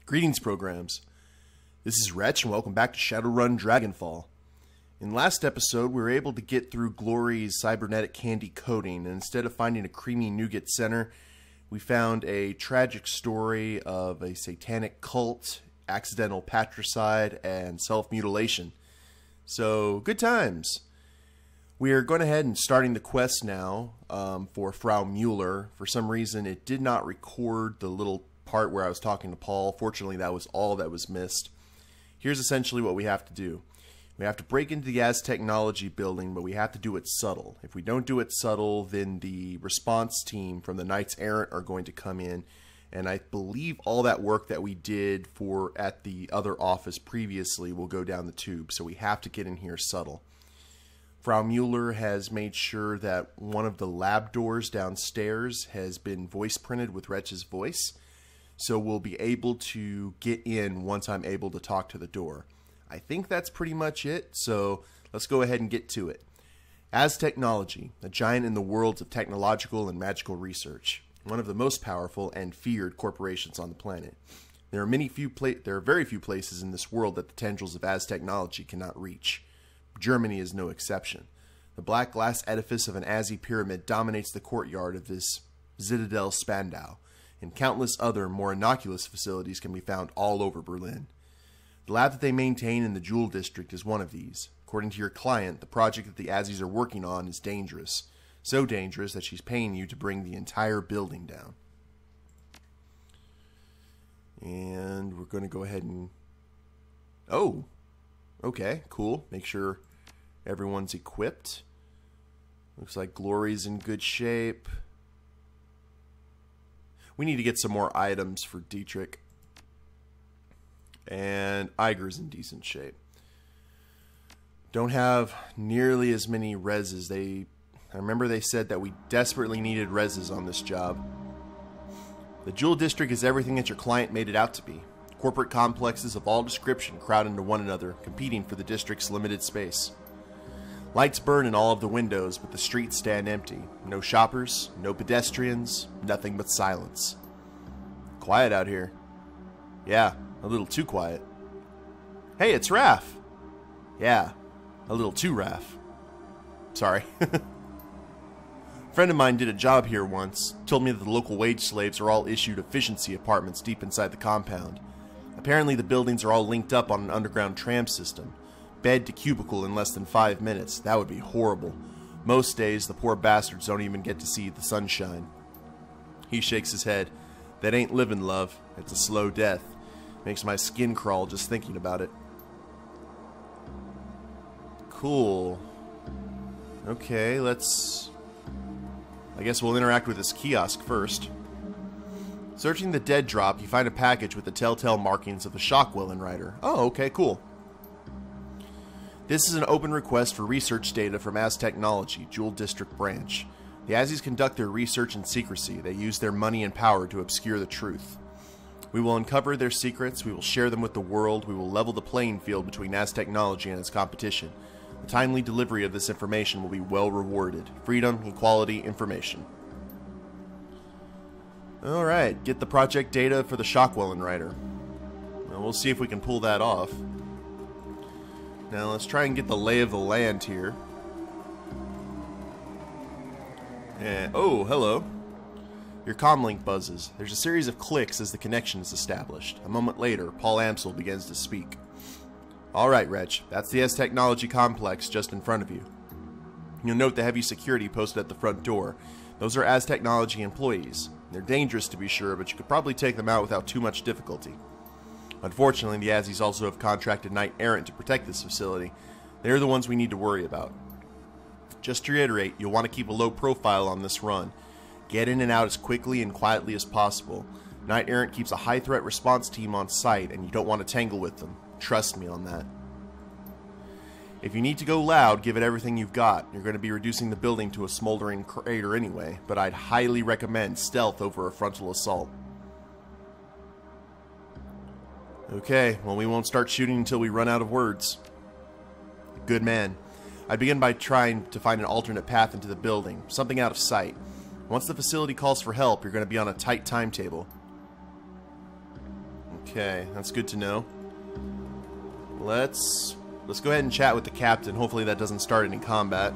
Greetings, programs. This is Wretch, and welcome back to Shadowrun Dragonfall. In last episode, we were able to get through Glory's cybernetic candy coating, and instead of finding a creamy nougat center, we found a tragic story of a satanic cult, accidental patricide, and self-mutilation. So, good times. We are going ahead and starting the quest now for Frau Mueller. For some reason, it did not record the little part where I was talking to Paul. Fortunately, that was all that was missed. Here's essentially what we have to do. We have to break into the Aztechnology building, but we have to do it subtle. If we don't do it subtle, then the response team from the Knights Errant are going to come in, and I believe all that work that we did at the other office previously will go down the tube, so we have to get in here subtle. Frau Mueller has made sure that one of the lab doors downstairs has been voice printed with Wretch's voice, so we'll be able to get in once I'm able to talk to the door. I think that's pretty much it, so let's go ahead and get to it. Aztechnology, a giant in the worlds of technological and magical research, one of the most powerful and feared corporations on the planet. There are very few places in this world that the tendrils of Aztechnology cannot reach. Germany is no exception. The black glass edifice of an Azzy pyramid dominates the courtyard of this Citadel Spandau, and countless other, more innocuous facilities can be found all over Berlin. The lab that they maintain in the Jewel District is one of these. According to your client, the project that the Azzies are working on is dangerous. So dangerous that she's paying you to bring the entire building down. And we're going to go ahead and... Oh! Okay, cool. Make sure everyone's equipped. Looks like Glory's in good shape. We need to get some more items for Dietrich. And Iger's in decent shape. Don't have nearly as many reses. I remember they said that we desperately needed reses on this job. The Jewel District is everything that your client made it out to be. Corporate complexes of all description crowd into one another, competing for the district's limited space. Lights burn in all of the windows, but the streets stand empty. No shoppers, no pedestrians, nothing but silence. Quiet out here. Yeah, a little too quiet. Hey, it's Raph! Yeah, a little too Raph. Sorry. A friend of mine did a job here once, told me that the local wage slaves are all issued efficiency apartments deep inside the compound. Apparently the buildings are all linked up on an underground tram system. Bed to cubicle in less than 5 minutes. That would be horrible. Most days, the poor bastards don't even get to see the sunshine. He shakes his head. That ain't living, love. It's a slow death. Makes my skin crawl just thinking about it. Cool. Okay, I guess we'll interact with this kiosk first. Searching the dead drop, you find a package with the telltale markings of the Shockwellen Rider. Oh, okay, cool. This is an open request for research data from Aztechnology, Jewel District Branch. The Azzies conduct their research in secrecy. They use their money and power to obscure the truth. We will uncover their secrets, we will share them with the world, we will level the playing field between Aztechnology and its competition. The timely delivery of this information will be well rewarded. Freedom, equality, information. Alright, get the project data for the Shockwellen Rider. Well, we'll see if we can pull that off. Now let's try and get the lay of the land here. And, oh, hello. Your comlink buzzes. There's a series of clicks as the connection is established. A moment later, Paul Amsel begins to speak. Alright, Wretch, that's the Aztechnology complex just in front of you. You'll note the heavy security posted at the front door. Those are Aztechnology employees. They're dangerous to be sure, but you could probably take them out without too much difficulty. Unfortunately, the Azzies also have contracted Knight Errant to protect this facility. They're the ones we need to worry about. Just to reiterate, you'll want to keep a low profile on this run. Get in and out as quickly and quietly as possible. Knight Errant keeps a high threat response team on site, and you don't want to tangle with them. Trust me on that. If you need to go loud, give it everything you've got. You're going to be reducing the building to a smoldering crater anyway, but I'd highly recommend stealth over a frontal assault. Okay, well, we won't start shooting until we run out of words. Good man. I begin by trying to find an alternate path into the building, something out of sight. Once the facility calls for help, you're going to be on a tight timetable. Okay, that's good to know. Let's go ahead and chat with the captain. Hopefully that doesn't start any combat.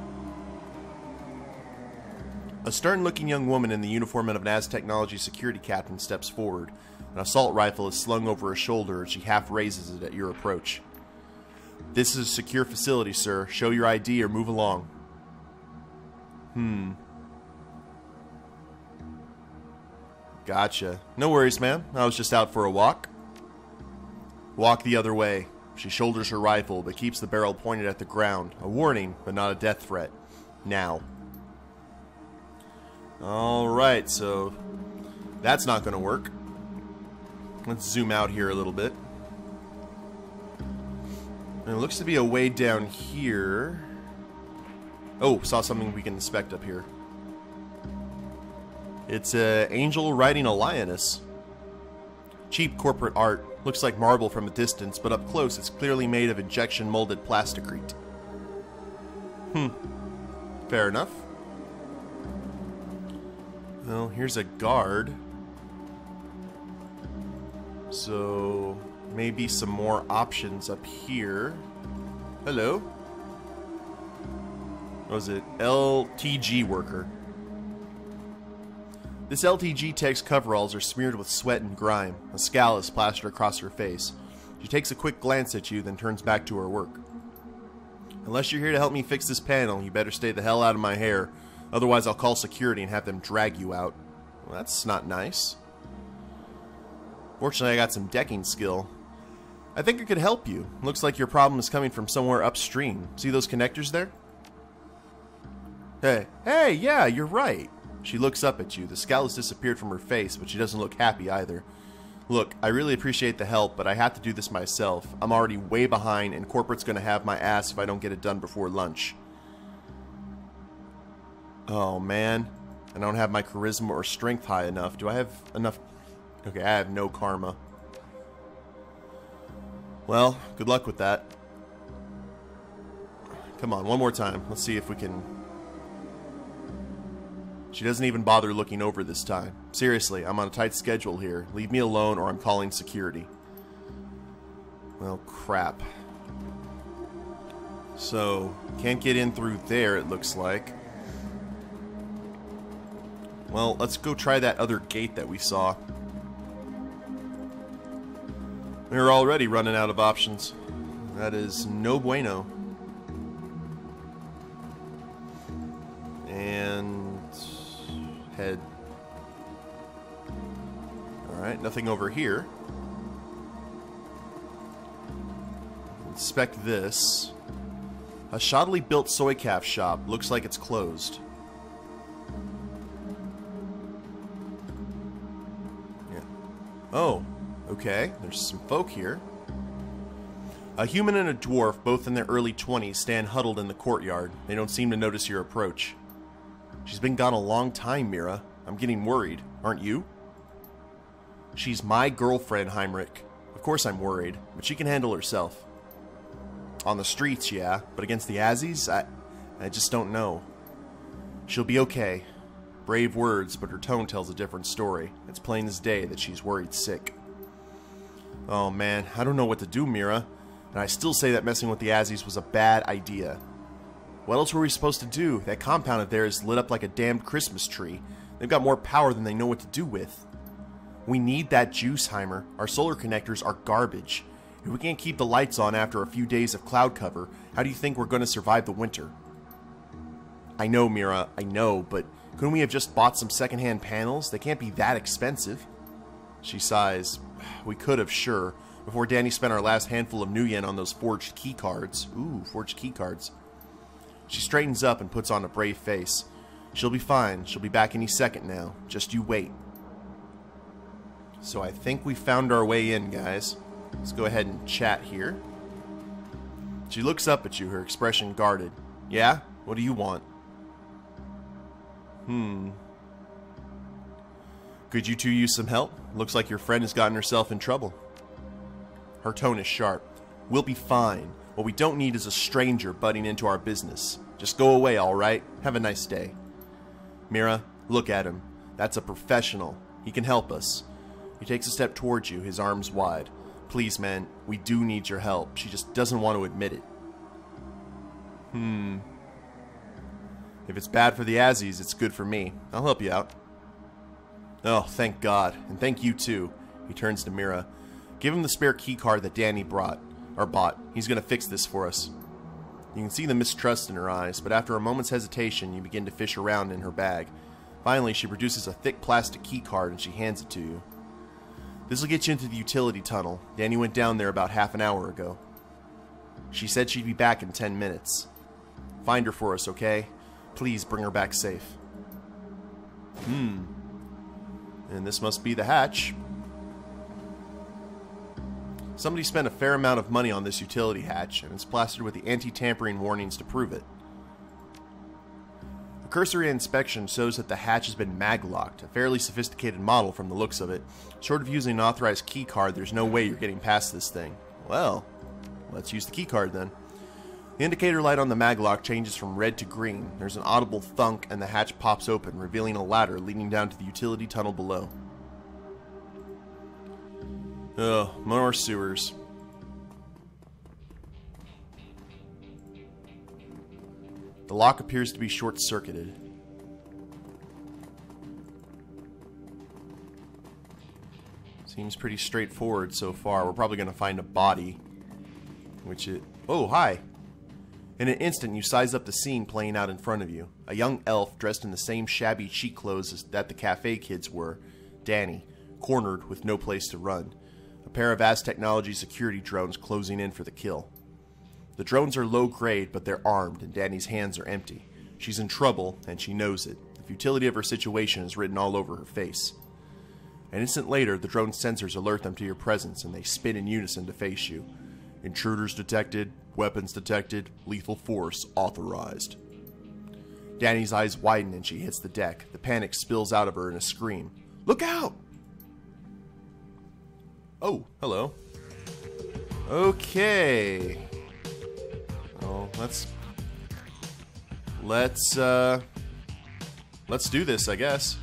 A stern-looking young woman in the uniform of an Aztechnology security captain steps forward. An assault rifle is slung over her shoulder as she half raises it at your approach. This is a secure facility, sir. Show your ID or move along. Gotcha. No worries, ma'am. I was just out for a walk. Walk the other way. She shoulders her rifle, but keeps the barrel pointed at the ground. A warning, but not a death threat. Now. Alright, so that's not going to work. Let's zoom out here a little bit. And it looks to be a way down here. Oh, saw something we can inspect up here. It's an angel riding a lioness. Cheap corporate art. Looks like marble from a distance, but up close it's clearly made of injection molded plasticrete. Fair enough. Well, here's a guard. So, maybe some more options up here. Hello? What was it? LTG worker. This LTG tech's coveralls are smeared with sweat and grime. A scowl is plastered across her face. She takes a quick glance at you, then turns back to her work. Unless you're here to help me fix this panel, you better stay the hell out of my hair. Otherwise, I'll call security and have them drag you out. Well, that's not nice. Fortunately, I got some decking skill. I think I could help you. Looks like your problem is coming from somewhere upstream. See those connectors there? Hey, yeah, you're right. She looks up at you. The scowl has disappeared from her face, but she doesn't look happy either. Look, I really appreciate the help, but I have to do this myself. I'm already way behind, and corporate's gonna have my ass if I don't get it done before lunch. Oh, man. I don't have my charisma or strength high enough. Do I have enough? Okay, I have no karma. Well, good luck with that. Come on, one more time. Let's see if we can... She doesn't even bother looking over this time. Seriously, I'm on a tight schedule here. Leave me alone or I'm calling security. Well, crap. So, can't get in through there, it looks like. Well, let's go try that other gate that we saw. We're already running out of options. That is no bueno. And... head. Alright, nothing over here. Inspect this. A shoddily built soy calf shop. Looks like it's closed. Yeah. Oh, okay. There's some folk here. A human and a dwarf, both in their early 20s, stand huddled in the courtyard. They don't seem to notice your approach. She's been gone a long time, Mira. I'm getting worried. Aren't you? She's my girlfriend, Heinrich. Of course I'm worried, but she can handle herself. On the streets, yeah, but against the Azzies, I just don't know. She'll be okay. Brave words, but her tone tells a different story. It's plain as day that she's worried sick. Oh man, I don't know what to do, Mira. And I still say that messing with the Azzies was a bad idea. What else were we supposed to do? That compound of theirs is lit up like a damned Christmas tree. They've got more power than they know what to do with. We need that juice, Heimer. Our solar connectors are garbage. If we can't keep the lights on after a few days of cloud cover, how do you think we're going to survive the winter? I know, Mira, I know, but couldn't we have just bought some secondhand panels? They can't be that expensive. She sighs. We could have, sure, before Danny spent our last handful of new yen on those forged key cards. Ooh, forged key cards. She straightens up and puts on a brave face. She'll be fine. She'll be back any second now. Just you wait. So I think we found our way in, guys. Let's go ahead and chat here. She looks up at you, her expression guarded. Yeah? What do you want? Could you two use some help? Looks like your friend has gotten herself in trouble. Her tone is sharp. We'll be fine. What we don't need is a stranger butting into our business. Just go away, alright? Have a nice day. Mira, look at him. That's a professional. He can help us. He takes a step towards you, his arms wide. Please, man, we do need your help. She just doesn't want to admit it. If it's bad for the Azzies, it's good for me. I'll help you out. Oh, thank God. And thank you, too. He turns to Mira. Give him the spare key card that Danny bought. He's going to fix this for us. You can see the mistrust in her eyes, but after a moment's hesitation, you begin to fish around in her bag. Finally, she produces a thick plastic key card and she hands it to you. This will get you into the utility tunnel. Danny went down there about half an hour ago. She said she'd be back in 10 minutes. Find her for us, okay? Please bring her back safe. And this must be the hatch. Somebody spent a fair amount of money on this utility hatch, and it's plastered with the anti-tampering warnings to prove it. A cursory inspection shows that the hatch has been mag-locked, a fairly sophisticated model from the looks of it. Short of using an authorized key card, there's no way you're getting past this thing. Well, let's use the key card then. The indicator light on the maglock changes from red to green. There's an audible thunk and the hatch pops open, revealing a ladder leading down to the utility tunnel below. Ugh, more sewers. The lock appears to be short-circuited. Seems pretty straightforward so far. We're probably going to find a body. Oh, hi! In an instant, you size up the scene playing out in front of you. A young elf dressed in the same shabby cheap clothes that the cafe kids were. Danny, cornered with no place to run. A pair of Aztechnology security drones closing in for the kill. The drones are low grade, but they're armed, and Danny's hands are empty. She's in trouble, and she knows it. The futility of her situation is written all over her face. An instant later, the drone sensors alert them to your presence, and they spin in unison to face you. Intruders detected, weapons detected, lethal force authorized. Danny's eyes widen and she hits the deck. The panic spills out of her in a scream. Look out! Oh, hello. Okay. Oh, let's do this, I guess.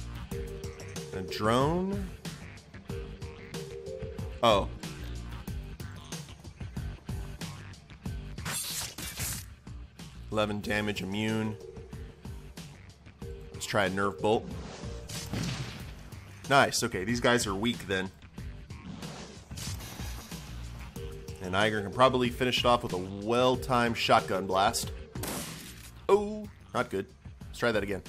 A drone? Oh. $11 damage, immune. Let's try a nerve bolt. Nice, okay, these guys are weak then. And Iger can probably finish it off with a well-timed shotgun blast. Oh, not good. Let's try that again.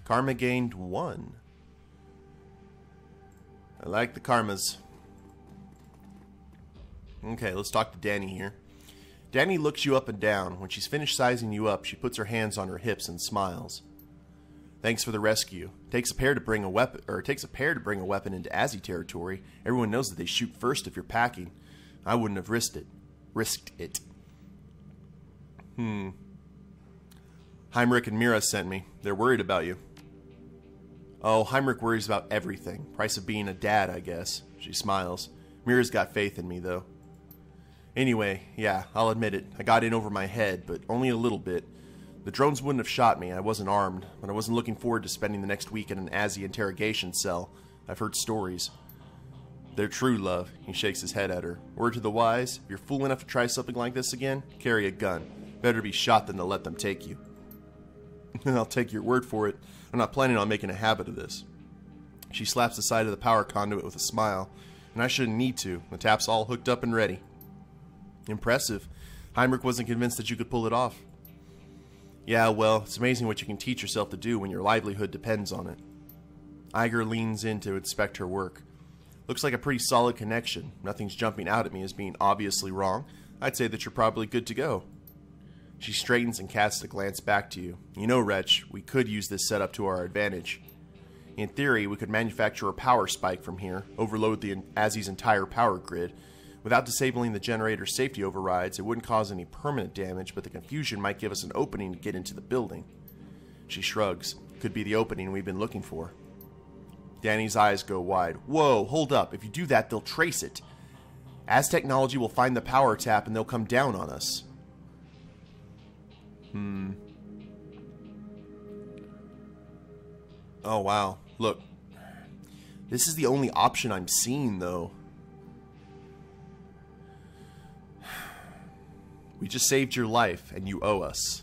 Karma gained 1. I like the karmas. Okay, let's talk to Danny here. Danny looks you up and down. When she's finished sizing you up, she puts her hands on her hips and smiles. Thanks for the rescue. Takes a pair to bring a weapon into Azzy territory. Everyone knows that they shoot first if you're packing. I wouldn't have risked it. Heinrich and Mira sent me. They're worried about you. Oh, Heinrich worries about everything. Price of being a dad, I guess. She smiles. Mira's got faith in me, though. Anyway, yeah, I'll admit it. I got in over my head, but only a little bit. The drones wouldn't have shot me. I wasn't armed, but I wasn't looking forward to spending the next week in an Azzy interrogation cell. I've heard stories. They're true, love. He shakes his head at her. Word to the wise, if you're fool enough to try something like this again, carry a gun. Better be shot than to let them take you. I'll take your word for it. I'm not planning on making a habit of this. She slaps the side of the power conduit with a smile, and I shouldn't need to. The tap's all hooked up and ready. Impressive. Heinrich wasn't convinced that you could pull it off. Yeah, well, it's amazing what you can teach yourself to do when your livelihood depends on it. Iger leans in to inspect her work. Looks like a pretty solid connection. Nothing's jumping out at me as being obviously wrong. I'd say that you're probably good to go. She straightens and casts a glance back to you. You know, Wretch, we could use this setup to our advantage. In theory, we could manufacture a power spike from here, overload the Azzy's entire power grid. Without disabling the generator's safety overrides, it wouldn't cause any permanent damage, but the confusion might give us an opening to get into the building. She shrugs. Could be the opening we've been looking for. Danny's eyes go wide. Whoa, hold up. If you do that, they'll trace it. Aztechnology will find the power tap and they'll come down on us. Oh, wow. Look. This is the only option I'm seeing, though. We just saved your life, and you owe us.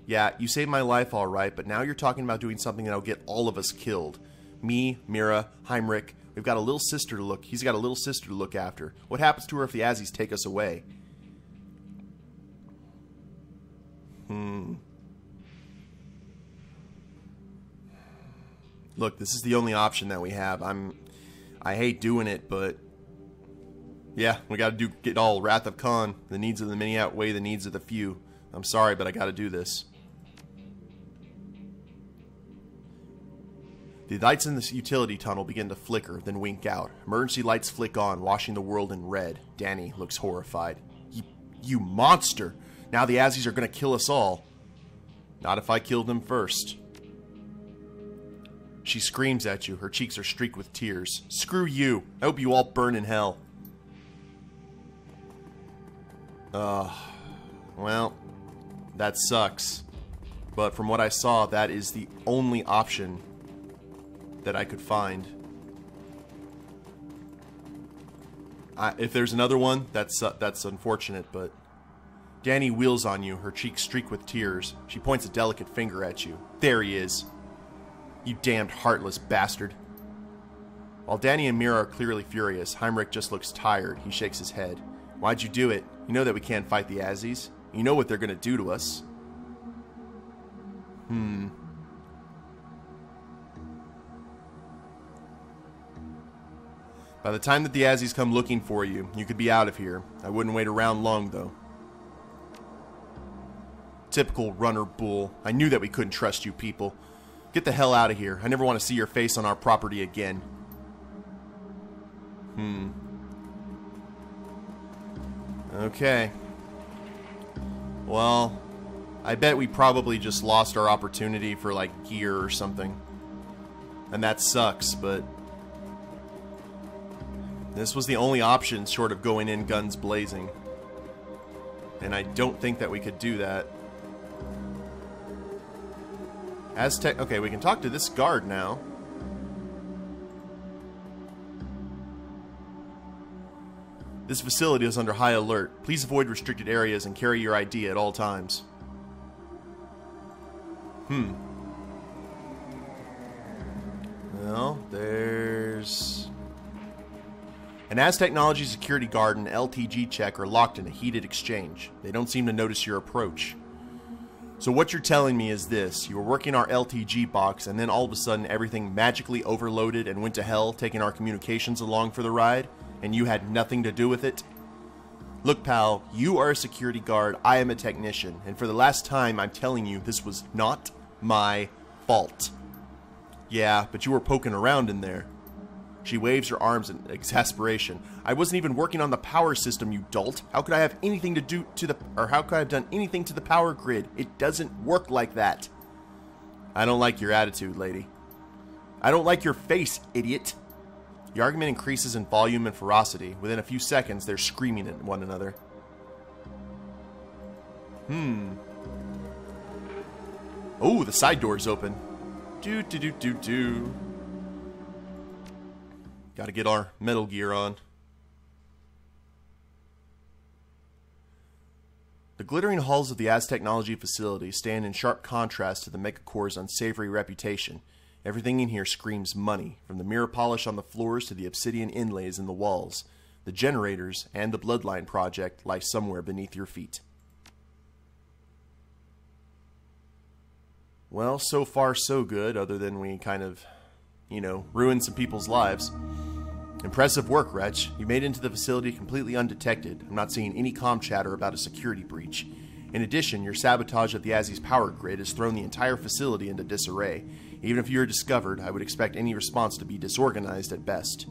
Yeah, you saved my life, alright, but now you're talking about doing something that'll get all of us killed. Me, Mira, Heinrich, we've got a little sister to look. He's got a little sister to look after. What happens to her if the Azzies take us away? Look, this is the only option that we have. I hate doing it, but yeah, we gotta get all Wrath of Khan. The needs of the many outweigh the needs of the few. I'm sorry, but I gotta do this. The lights in this utility tunnel begin to flicker, then wink out. Emergency lights flick on, washing the world in red. Danny looks horrified. You monster! Now the Azzies are gonna kill us all. Not if I killed them first. She screams at you. Her cheeks are streaked with tears. Screw you. I hope you all burn in hell. Well, that sucks. But from what I saw, that is the only option that I could find. If there's another one, that's unfortunate, but... Danny wheels on you, her cheeks streaked with tears. She points a delicate finger at you. There he is. You damned heartless bastard. While Danny and Mira are clearly furious, Heinrich just looks tired. He shakes his head. Why'd you do it? You know that we can't fight the Azzies. You know what they're gonna do to us. By the time that the Azzies come looking for you, you could be out of here. I wouldn't wait around long, though. Typical runner bull. I knew that we couldn't trust you people. Get the hell out of here. I never want to see your face on our property again. Okay. Well, I bet we probably just lost our opportunity for, like, gear or something. And that sucks, but... this was the only option short of going in guns blazing. And I don't think that we could do that. Okay, we can talk to this guard now. This facility is under high alert. Please avoid restricted areas and carry your ID at all times. Well, there's... An Aztechnology security guard and LTG check are locked in a heated exchange. They don't seem to notice your approach. So what you're telling me is this. You were working our LTG box and then all of a sudden everything magically overloaded and went to hell, taking our communications along for the ride, and you had nothing to do with it? Look, pal, you are a security guard, I am a technician, and for the last time I'm telling you this was not my fault. Yeah, but you were poking around in there. She waves her arms in exasperation. I wasn't even working on the power system, you dolt. How could I have anything to do to the... or how could I have done anything to the power grid? It doesn't work like that. I don't like your attitude, lady. I don't like your face, idiot. The argument increases in volume and ferocity. Within a few seconds, they're screaming at one another. Oh, the side door's open. Do. Gotta get our metal gear on. The glittering halls of the Aztechnology facility stand in sharp contrast to the Megacorp's unsavory reputation. Everything in here screams money, from the mirror polish on the floors to the obsidian inlays in the walls. The generators and the Bloodline project lie somewhere beneath your feet. Well, so far so good, other than we kind of, ruined some people's lives. Impressive work, Wretch. You made it into the facility completely undetected. I'm not seeing any comm chatter about a security breach. In addition, your sabotage of the Azzies power grid has thrown the entire facility into disarray. Even if you are discovered, I would expect any response to be disorganized at best.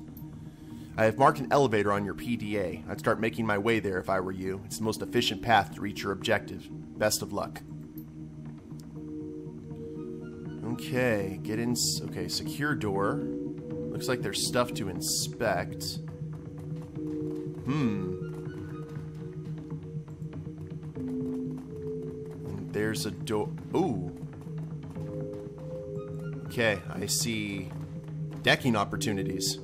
I have marked an elevator on your PDA. I'd start making my way there if I were you. It's the most efficient path to reach your objective. Best of luck. Okay, get in. Okay, secure door. Looks like there's stuff to inspect. And there's a door. Ooh. Okay, I see Decking opportunities.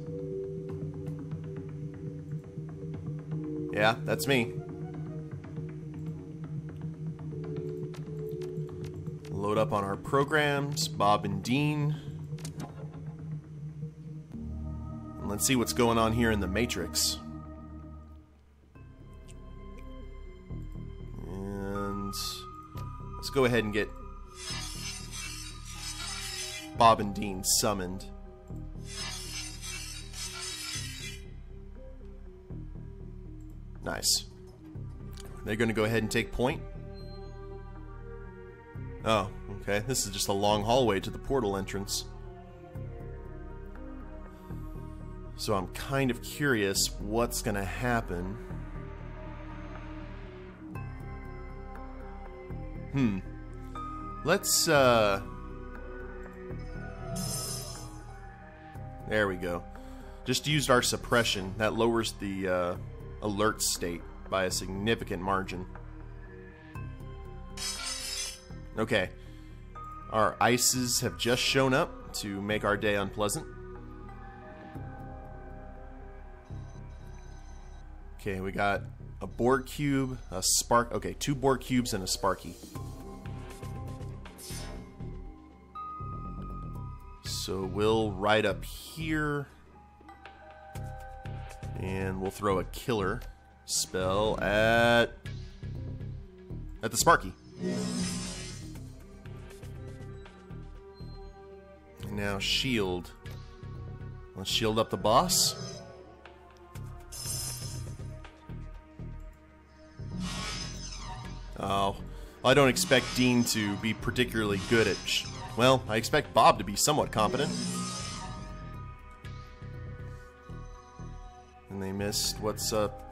Yeah, that's me. Load up on our programs, Bob and Dean. And let's see what's going on here in the Matrix. And let's go ahead and get Bob and Dean summoned. Nice. They're going to go ahead and take point. Oh, okay. This is just a long hallway to the portal entrance. So I'm kind of curious what's going to happen. Let's, there we go. Just used our suppression. That lowers the, alert state by a significant margin. Okay. Our ices have just shown up to make our day unpleasant. Okay, we got a Borg cube, a spark. Okay, 2 Borg cubes and a Sparky. So we'll ride up here. And we'll throw a killer spell at the Sparky. Now shield. Let's shield up the boss. Oh, I don't expect Dean to be particularly good at... Well, I expect Bob to be somewhat competent. And they missed. What's up?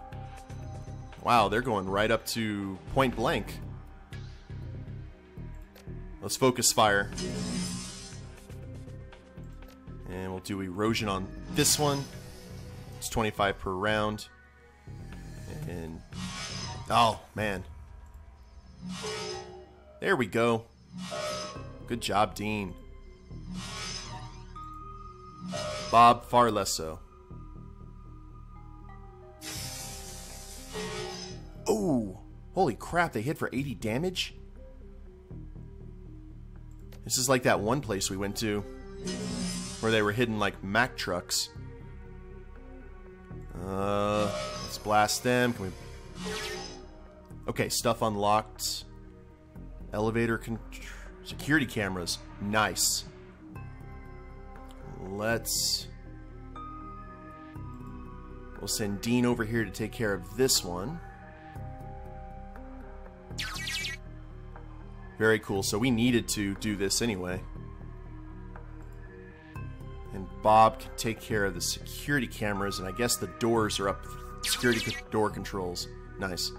Wow, they're going right up to point blank. Let's focus fire. And we'll do erosion on this one. It's 25 per round. And... oh, man. There we go. Good job, Dean. Bob, far less so. Oh, holy crap, they hit for 80 damage? This is like that one place we went to where they were hidden like Mack trucks. Let's blast them. Can we... Okay, stuff unlocked. Elevator security cameras. Nice. We'll send Dean over here to take care of this one. Very cool. So we needed to do this anyway. And Bob can take care of the security cameras, and I guess the doors are up. Security door controls. Nice.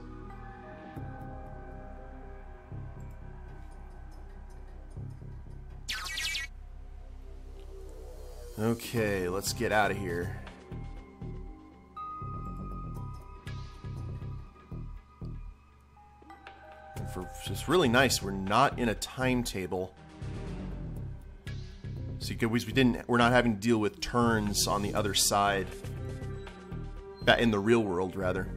Okay, let's get out of here. It's really nice. We're not in a timetable. So we're not having to deal with turns on the other side. In the real world, rather.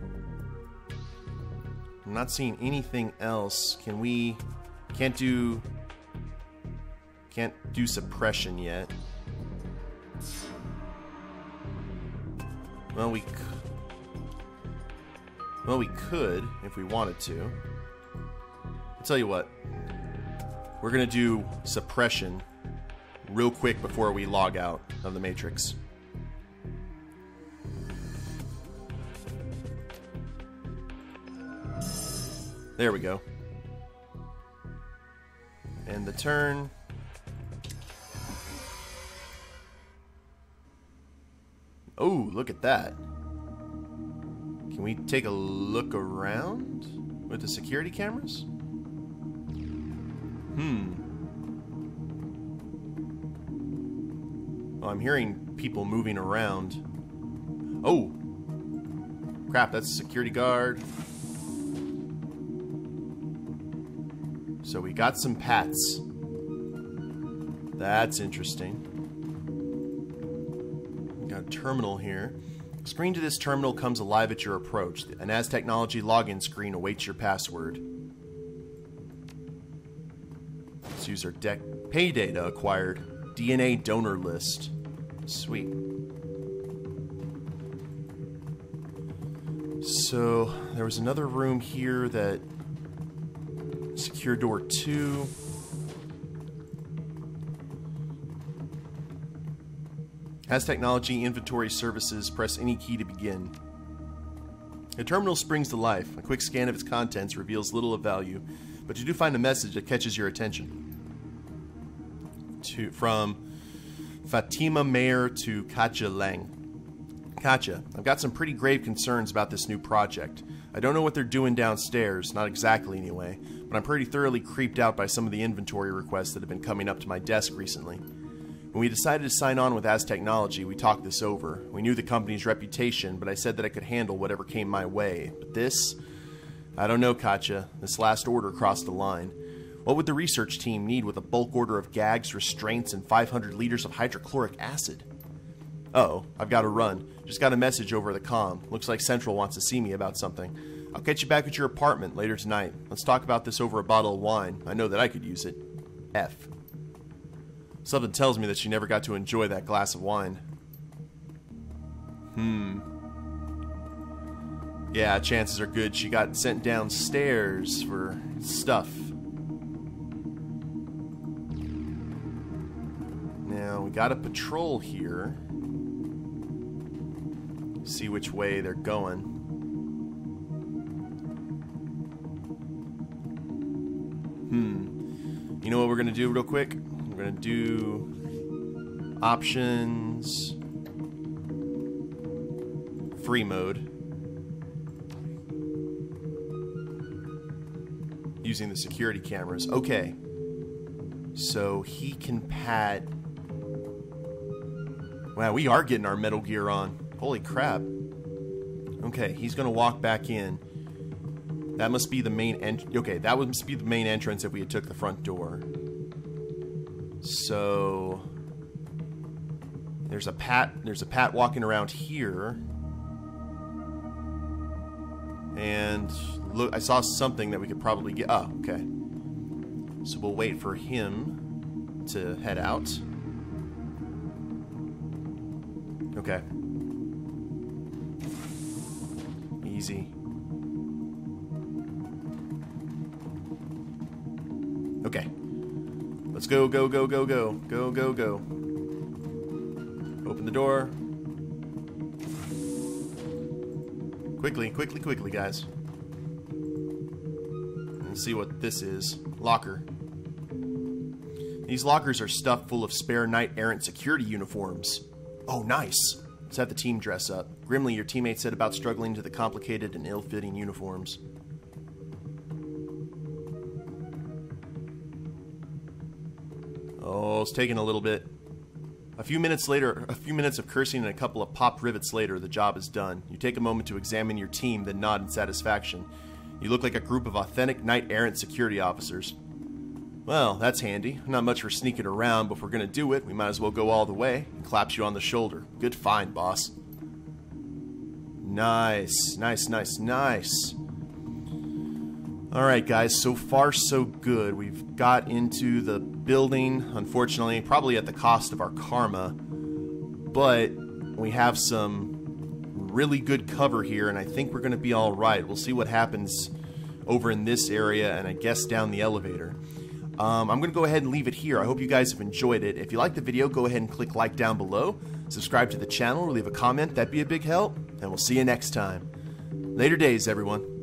I'm not seeing anything else. Can't do suppression yet. Well, we could if we wanted to. I'll tell you what. We're gonna do suppression real quick before we log out of the Matrix. There we go. End the turn. Oh, look at that. Can we take a look around with the security cameras? Oh, I'm hearing people moving around. Oh! Crap, that's a security guard. So we got some pats. That's interesting. terminal here. Screen to this terminal comes alive at your approach. An Aztechnology login screen awaits your password. Let's use our pay data acquired. DNA donor list. Sweet. So, there was another room here that... Secure door 2. Aztechnology inventory services. Press any key to begin. The terminal springs to life. A quick scan of its contents reveals little of value, but you do find a message that catches your attention. From Fatima Mayer to Katja Lang. Katja, I've got some pretty grave concerns about this new project. I don't know what they're doing downstairs, not exactly anyway, but I'm pretty thoroughly creeped out by some of the inventory requests that have been coming up to my desk recently. When we decided to sign on with Aztechnology, we talked this over. We knew the company's reputation, but I said that I could handle whatever came my way. But this? I don't know, Katja. This last order crossed the line. What would the research team need with a bulk order of gags, restraints, and 500 liters of hydrochloric acid? Uh-oh, I've got to run. Just got a message over the comm. Looks like Central wants to see me about something. I'll catch you back at your apartment later tonight. Let's talk about this over a bottle of wine. I know that I could use it. F. Something tells me that she never got to enjoy that glass of wine. Yeah, chances are good she got sent downstairs for stuff. Now, we got a patrol here. See which way they're going. You know what we're going to do real quick? We're going to do options, free mode, using the security cameras. Okay, so he can pat. Wow, we are getting our Metal Gear on. Holy crap. Okay, he's going to walk back in. That must be the main okay, that must be the main entrance if we had took the front door. So there's a Pat walking around here. And look, I saw something that we could probably get. Oh, okay. So we'll wait for him to head out. Okay. Easy. Okay. Let's go, go, go, go, go. Go, go, go. Open the door. Quickly, quickly, quickly, guys. Let's see what this is. Locker. These lockers are stuffed full of spare knight-errant security uniforms. Oh, nice. Let's have the team dress up. Grimly, your teammates said about struggling to the complicated and ill-fitting uniforms. Oh, it's taking a little bit. A few minutes of cursing and a couple of popped rivets later, the job is done. You take a moment to examine your team, then nod in satisfaction. You look like a group of authentic knight-errant security officers. Well, that's handy. Not much for sneaking around, but if we're gonna do it, we might as well go all the way. He claps you on the shoulder. Good find, boss. Nice, nice, nice, nice. Alright guys, so far so good. We've got into the building, unfortunately, probably at the cost of our karma, but we have some really good cover here, and I think we're going to be alright. We'll see what happens over in this area, and I guess down the elevator. I'm going to go ahead and leave it here. I hope you guys have enjoyed it. If you liked the video, go ahead and click like down below, subscribe to the channel, or leave a comment. That'd be a big help, and we'll see you next time. Later days, everyone.